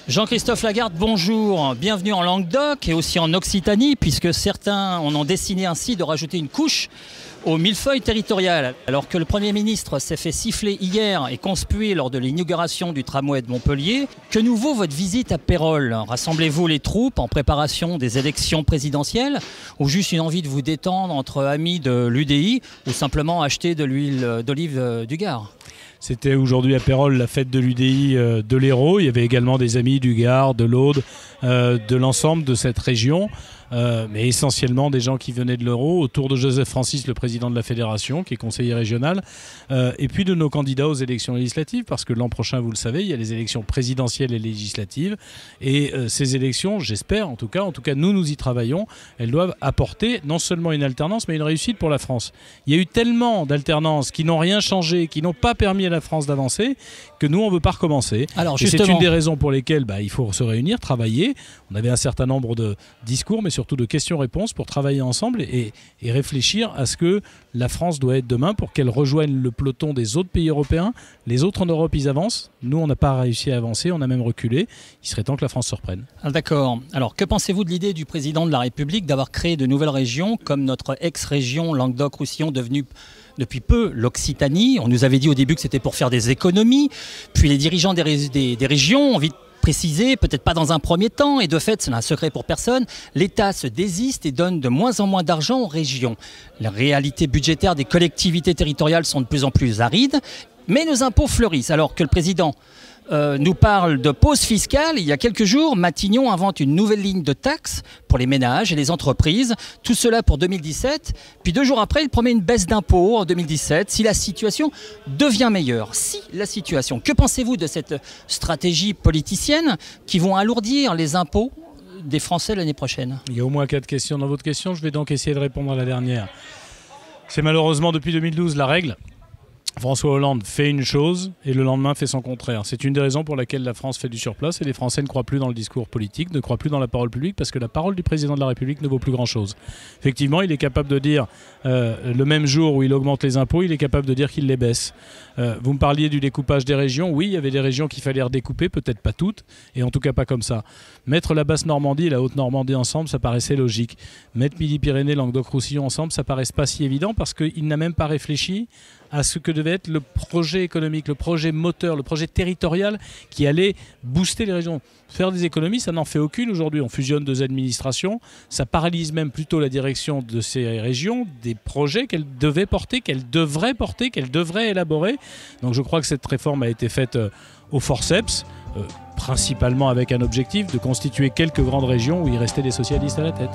Jean-Christophe Lagarde, bonjour. Bienvenue en Languedoc et aussi en Occitanie, puisque certains en ont décidé ainsi de rajouter une couche au millefeuille territorial. Alors que le Premier ministre s'est fait siffler hier et conspuer lors de l'inauguration du tramway de Montpellier, que nous vaut votre visite à Pérols? Rassemblez-vous les troupes en préparation des élections présidentielles ou juste une envie de vous détendre entre amis de l'UDI ou simplement acheter de l'huile d'olive du Gard? C'était aujourd'hui à Pérols la fête de l'UDI de l'Hérault. Il y avait également des amis du Gard, de l'Aude, de l'ensemble de cette région, mais essentiellement des gens qui venaient de l'Hérault, autour de Joseph Francis, le président de la fédération, qui est conseiller régional, et puis de nos candidats aux élections législatives, parce que l'an prochain, vous le savez, il y a les élections présidentielles et législatives, et ces élections, j'espère en tout cas nous y travaillons, elles doivent apporter non seulement une alternance, mais une réussite pour la France. Il y a eu tellement d'alternances qui n'ont rien changé, qui n'ont pas permis à la France d'avancer, que nous, on ne veut pas recommencer. Alors, c'est une des raisons pour lesquelles il faut se réunir, travailler. On avait un certain nombre de discours, mais surtout de questions-réponses pour travailler ensemble et réfléchir à ce que la France doit être demain pour qu'elle rejoigne le peloton des autres pays européens. Les autres en Europe, ils avancent. Nous, on n'a pas réussi à avancer, on a même reculé. Il serait temps que la France se reprenne. Ah, d'accord. Alors, que pensez-vous de l'idée du président de la République d'avoir créé de nouvelles régions, comme notre ex-région Languedoc-Roussillon, devenue depuis peu l'Occitanie? On nous avait dit au début que c'était pour faire des économies, puis les dirigeants des régions ont envie de préciser, peut-être pas dans un premier temps, et de fait, c'est un secret pour personne, l'État se désiste et donne de moins en moins d'argent aux régions. Les réalités budgétaires des collectivités territoriales sont de plus en plus arides, mais nos impôts fleurissent. Alors que le président nous parle de pause fiscale, il y a quelques jours, Matignon invente une nouvelle ligne de taxes pour les ménages et les entreprises, tout cela pour 2017. Puis 2 jours après, il promet une baisse d'impôts en 2017 si la situation devient meilleure. Si la situation, que pensez-vous de cette stratégie politicienne qui vont alourdir les impôts des Français l'année prochaine? Il y a au moins 4 questions dans votre question, je vais donc essayer de répondre à la dernière. C'est malheureusement depuis 2012 la règle. François Hollande fait une chose et le lendemain fait son contraire. C'est une des raisons pour laquelle la France fait du surplace et les Français ne croient plus dans le discours politique, ne croient plus dans la parole publique parce que la parole du président de la République ne vaut plus grand-chose. Effectivement, il est capable de dire le même jour où il augmente les impôts, il est capable de dire qu'il les baisse. Vous me parliez du découpage des régions. Oui, il y avait des régions qu'il fallait redécouper, peut-être pas toutes, et en tout cas pas comme ça. Mettre la Basse-Normandie et la Haute-Normandie ensemble, ça paraissait logique. Mettre Midi-Pyrénées, Languedoc-Roussillon ensemble, ça paraît pas si évident parce qu'il n'a même pas réfléchi à ce que devait être le projet économique, le projet moteur, le projet territorial qui allait booster les régions. Faire des économies, ça n'en fait aucune aujourd'hui. On fusionne 2 administrations, ça paralyse même plutôt la direction de ces régions, des projets qu'elles devaient porter, qu'elles devraient élaborer. Donc je crois que cette réforme a été faite au forceps, principalement avec un objectif de constituer quelques grandes régions où il restait des socialistes à la tête.